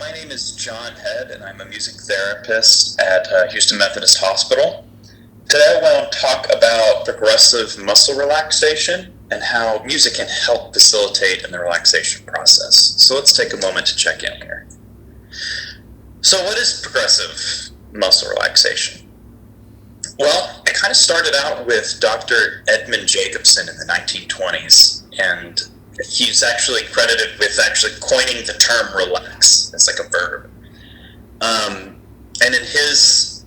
my name is John Head, and I'm a music therapist at Houston Methodist Hospital. Today I want to talk about progressive muscle relaxation and how music can help facilitate in the relaxation process. So let's take a moment to check in here. So what is progressive muscle relaxation? Well, it kind of started out with Dr. Edmund Jacobson in the 1920s, and he's actually credited with actually coining the term relax. It's like a verb. And in his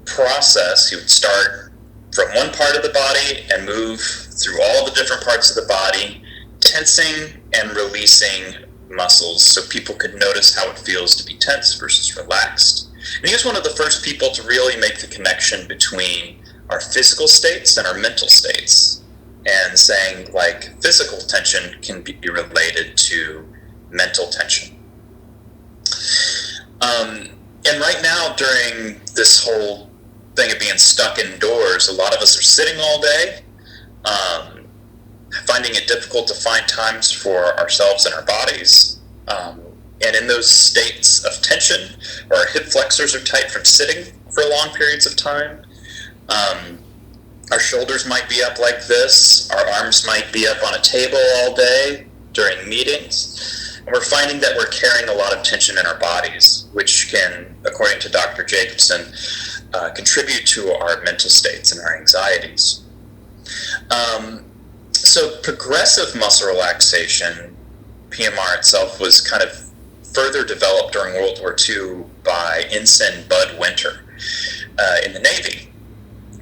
process, he would start from one part of the body and move through all the different parts of the body, tensing and releasing muscles so people could notice how it feels to be tense versus relaxed. And he was one of the first people to really make the connection between our physical states and our mental states, and saying like physical tension can be related to mental tension. And right now, during this whole thing of being stuck indoors, a lot of us are sitting all day, finding it difficult to find times for ourselves and our bodies. And in those states of tension, where our hip flexors are tight from sitting for long periods of time, our shoulders might be up like this, our arms might be up on a table all day during meetings, and we're finding that we're carrying a lot of tension in our bodies, which can, according to Dr. Jacobson, contribute to our mental states and our anxieties. So progressive muscle relaxation, PMR itself, was kind of further developed during World War II by Ensign Bud Winter in the Navy.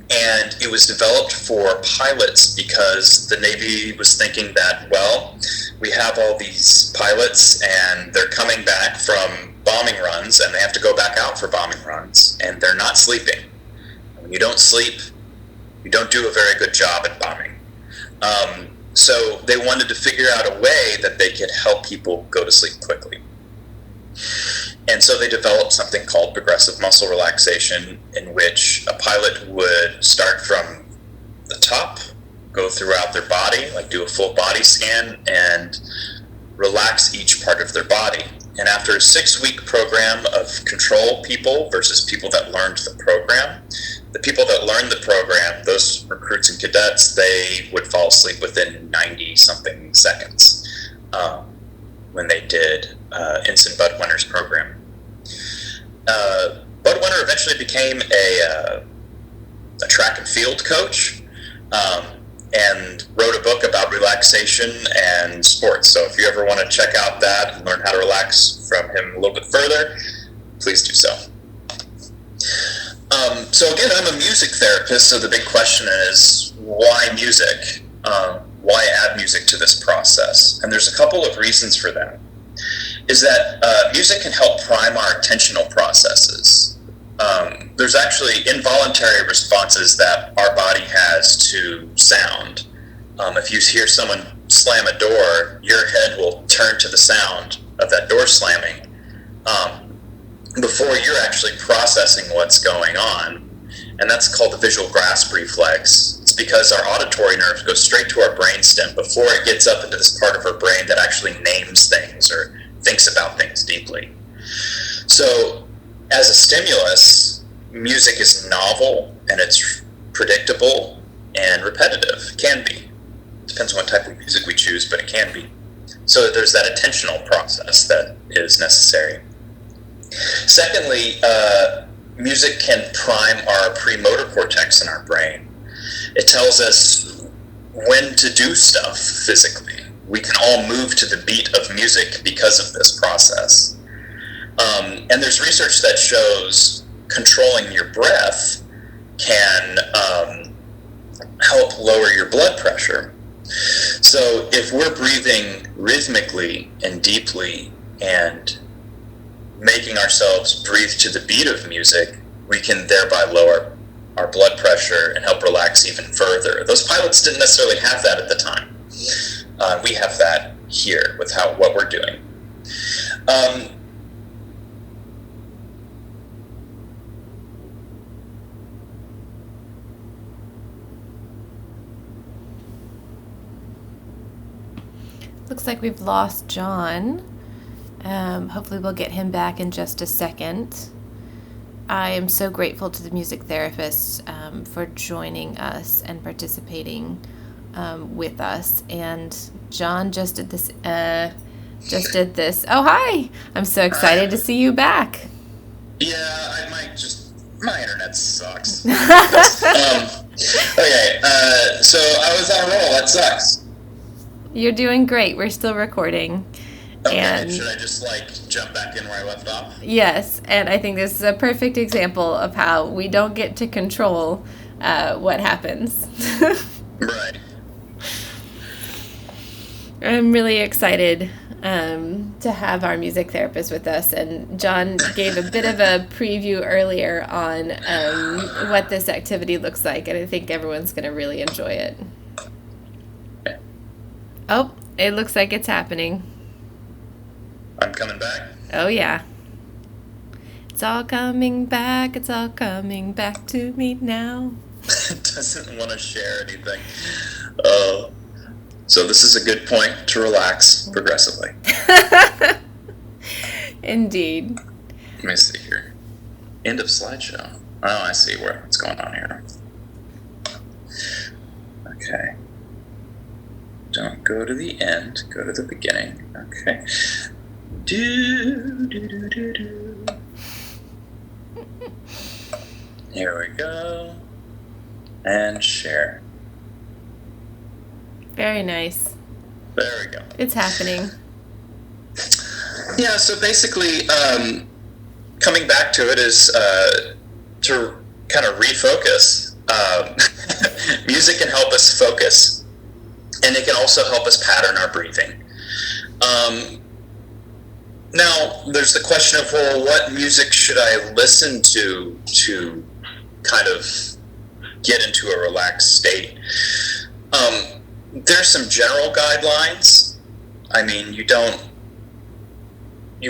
And it was developed for pilots because the Navy was thinking that, well, we have all these pilots and they're coming back from bombing runs and they have to go back out for bombing runs and they're not sleeping. When you don't sleep, you don't do a very good job at bombing. So they wanted to figure out a way that they could help people go to sleep quickly. And so they developed something called progressive muscle relaxation, in which a pilot would start from the top, go throughout their body, like do a full body scan, and relax each part of their body. And after a 6-week program of control people versus people that learned the program, the people that learned the program, those recruits and cadets, they would fall asleep within 90-something seconds when they did Ensign Bud Winter's program. Bud Winter eventually became a track and field coach and wrote a book about relaxation and sports. So if you ever want to check out that and learn how to relax from him a little bit further, please do so. So again, I'm a music therapist, so the big question is, why music? Why add music to this process? And there's a couple of reasons for that. Is that music can help prime our attentional processes. There's actually involuntary responses that our body has to sound. If you hear someone slam a door, your head will turn to the sound of that door slamming before you're actually processing what's going on. And that's called the visual grasp reflex. It's because our auditory nerves go straight to our brainstem before it gets up into this part of our brain that actually names things or thinks about things deeply. So as a stimulus, music is novel and it's predictable and repetitive. It can be. Depends on what type of music we choose, but it can be. So there's that attentional process that is necessary. Secondly, music can prime our premotor cortex in our brain. It tells us when to do stuff physically. We can all move to the beat of music because of this process. And there's research that shows controlling your breath can help lower your blood pressure. So if we're breathing rhythmically and deeply and making ourselves breathe to the beat of music, we can thereby lower our blood pressure and help relax even further. Those pilots didn't necessarily have that at the time. We have that here with what we're doing. Looks like we've lost John. Hopefully we'll get him back in just a second. I am so grateful to the music therapist for joining us and participating with us. And John just did this. Oh, hi! I'm so excited to see you back. Yeah, my internet sucks. Okay, so I was on a roll. That sucks. You're doing great. We're still recording. Okay, And should I just jump back in where I left off? yes, and I think this is a perfect example of how we don't get to control what happens. Right. I'm really excited to have our music therapist with us, and John gave a bit of a preview earlier on what this activity looks like, and I think everyone's going to really enjoy it. Oh, it looks like it's happening. I'm coming back. Oh, yeah. It's all coming back. It's all coming back to me now. It doesn't want to share anything. So this is a good point to relax progressively. Indeed. Let me see here. End of slideshow. Oh, I see what's going on here. Okay. Don't go to the end. Go to the beginning. Okay. Do. Here we go. And share. Very nice. There we go. It's happening. Yeah, so basically, coming back to it is to kind of refocus. Music can help us focus, and it can also help us pattern our breathing. Now, there's the question of, well, what music should I listen to kind of get into a relaxed state? There's some general guidelines. I mean, you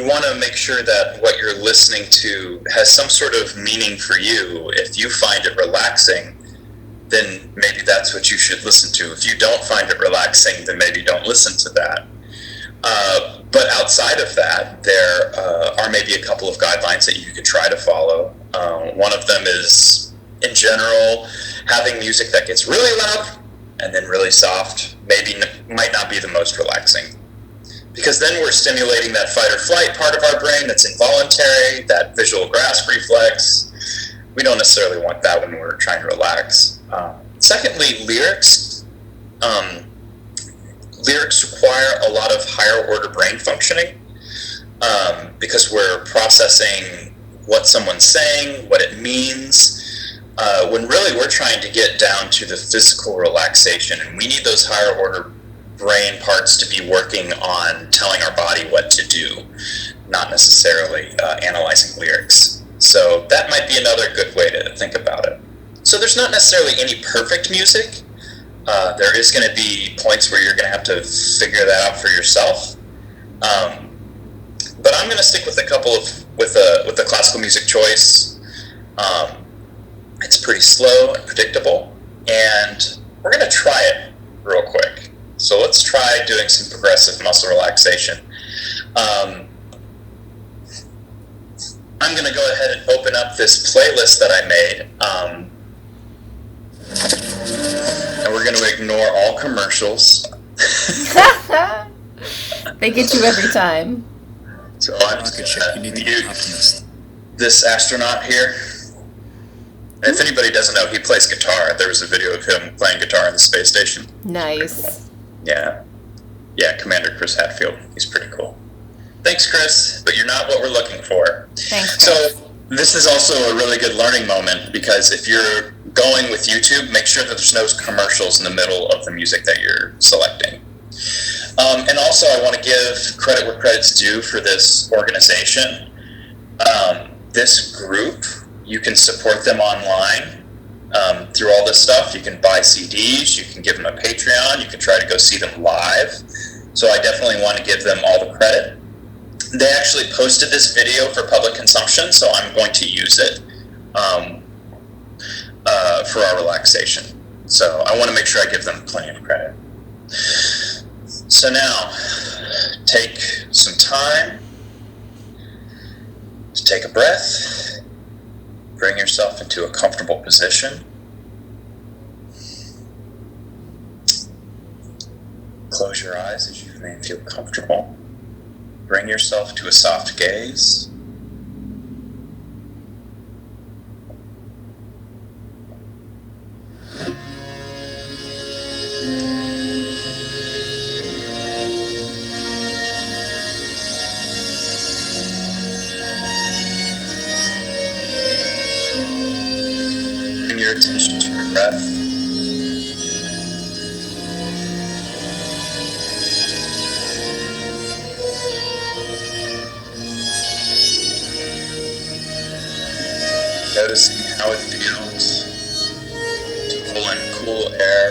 want to make sure that what you're listening to has some sort of meaning for you. If you find it relaxing, then maybe that's what you should listen to. If you don't find it relaxing, then maybe don't listen to that. But outside of that, there are maybe a couple of guidelines that you could try to follow. One of them is, in general, having music that gets really loud and then really soft might not be the most relaxing. Because then we're stimulating that fight or flight part of our brain that's involuntary, that visual grasp reflex. We don't necessarily want that when we're trying to relax. Secondly, lyrics. Lyrics require a lot of higher order brain functioning because we're processing what someone's saying, what it means, when really we're trying to get down to the physical relaxation, and we need those higher order brain parts to be working on telling our body what to do, not necessarily analyzing lyrics. So that might be another good way to think about it. So there's not necessarily any perfect music. There is going to be points where you're going to have to figure that out for yourself. But I'm going to stick with a couple with the classical music choice. It's pretty slow and predictable, and we're going to try it real quick. So let's try doing some progressive muscle relaxation. I'm going to go ahead and open up this playlist that I made. And we're going to ignore all commercials. They get you every time. So I'm just going to mute this astronaut here. And if anybody doesn't know, he plays guitar. There was a video of him playing guitar in the space station. Nice. Yeah, Commander Chris Hadfield. He's pretty cool. Thanks, Chris, but you're not what we're looking for. Thanks, Chris. So this is also a really good learning moment, because if you're going with YouTube, make sure that there's no commercials in the middle of the music that you're selecting. And also, I want to give credit where credit's due for this organization. This group, you can support them online through all this stuff. You can buy CDs, you can give them a Patreon, you can try to go see them live. So I definitely want to give them all the credit. They actually posted this video for public consumption, so I'm going to use it for our relaxation. So I want to make sure I give them plenty of credit. So now, take some time So take a breath, bring yourself into a comfortable position. Close your eyes as you may feel comfortable. Bring yourself to a soft gaze. Bring your attention to your breath. Noticing how it feels to pull in cool air.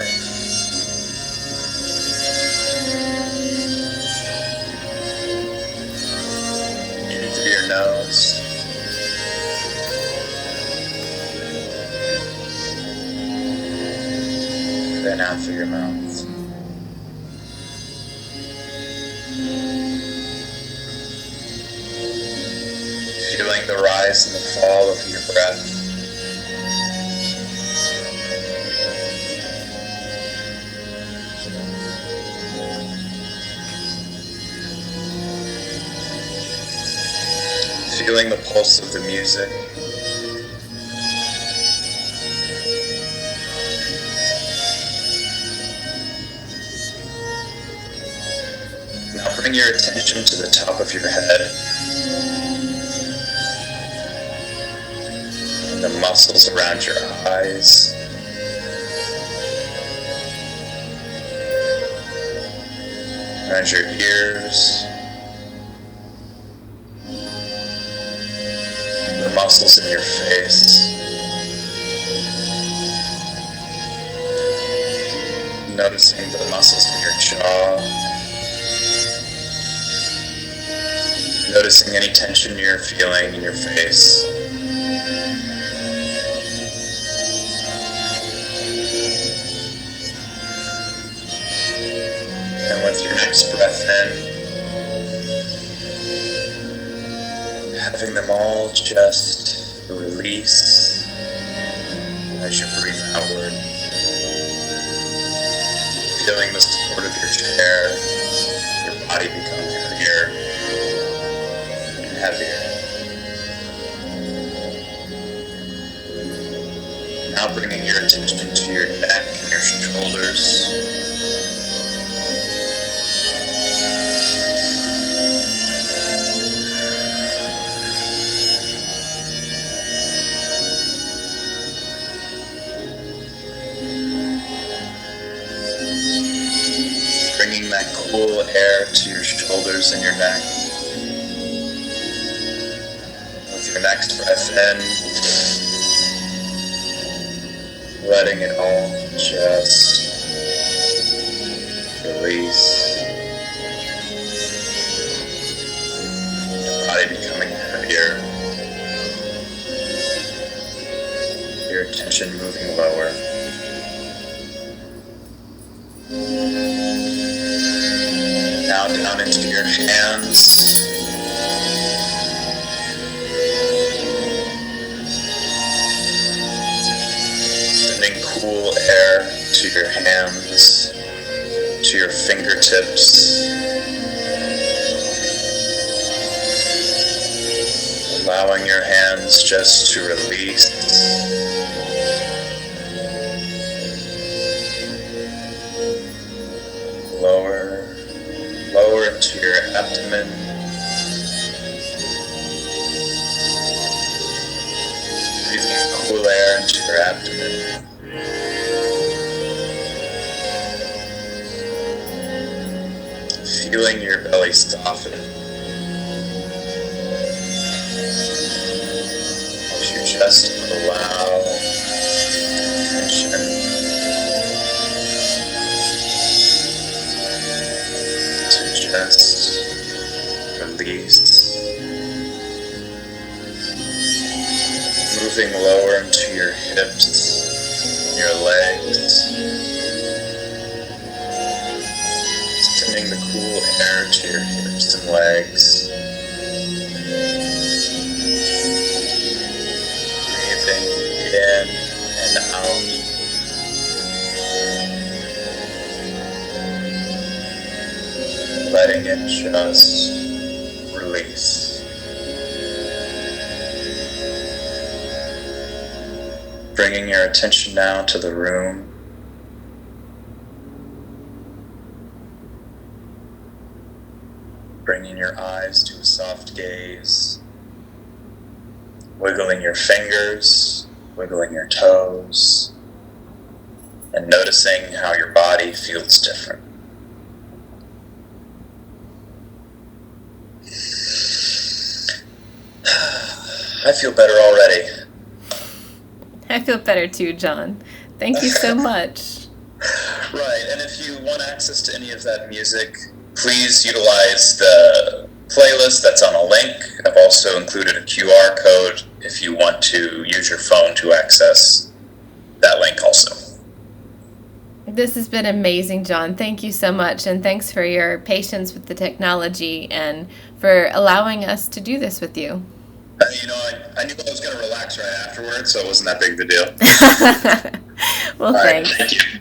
In through your nose. Then out through your mouth. Feeling the rise and the fall of your breath. Feeling the pulse of the music. Now bring your attention to the top of your head and the muscles around your eyes. Around your ears. The muscles in your face. Noticing the muscles in your jaw. Noticing any tension you're feeling in your face. And with your next breath in, having them all just release as you breathe outward. Feeling the support of your chair, your body become heavier and heavier. Now bringing your attention to your neck and your shoulders. Bringing that cool air to your shoulders and your neck. With your next breath in, letting it all just release. Your body becoming heavier. Your attention moving lower. Now down into your hands. Sending cool air to your hands, to your fingertips. Allowing your hands just to release. Lower into your abdomen. Breathing cool air into your abdomen. Feeling your belly soften. As you just allow tension to just release. Moving lower into your hips, your legs. Sending the cool air to your hips and legs. letting it just release. Bringing your attention now to the room. Bringing your eyes to a soft gaze. Wiggling your fingers, wiggling your toes, and noticing how your body feels different. I feel better already. I feel better too, John. Thank you so much. Right, and if you want access to any of that music, please utilize the playlist that's on a link. I've also included a QR code if you want to use your phone to access that link also. This has been amazing, John. Thank you so much, and thanks for your patience with the technology and for allowing us to do this with you. I knew I was going to relax right afterwards, so it wasn't that big of a deal. Well, All right, thanks. thank you.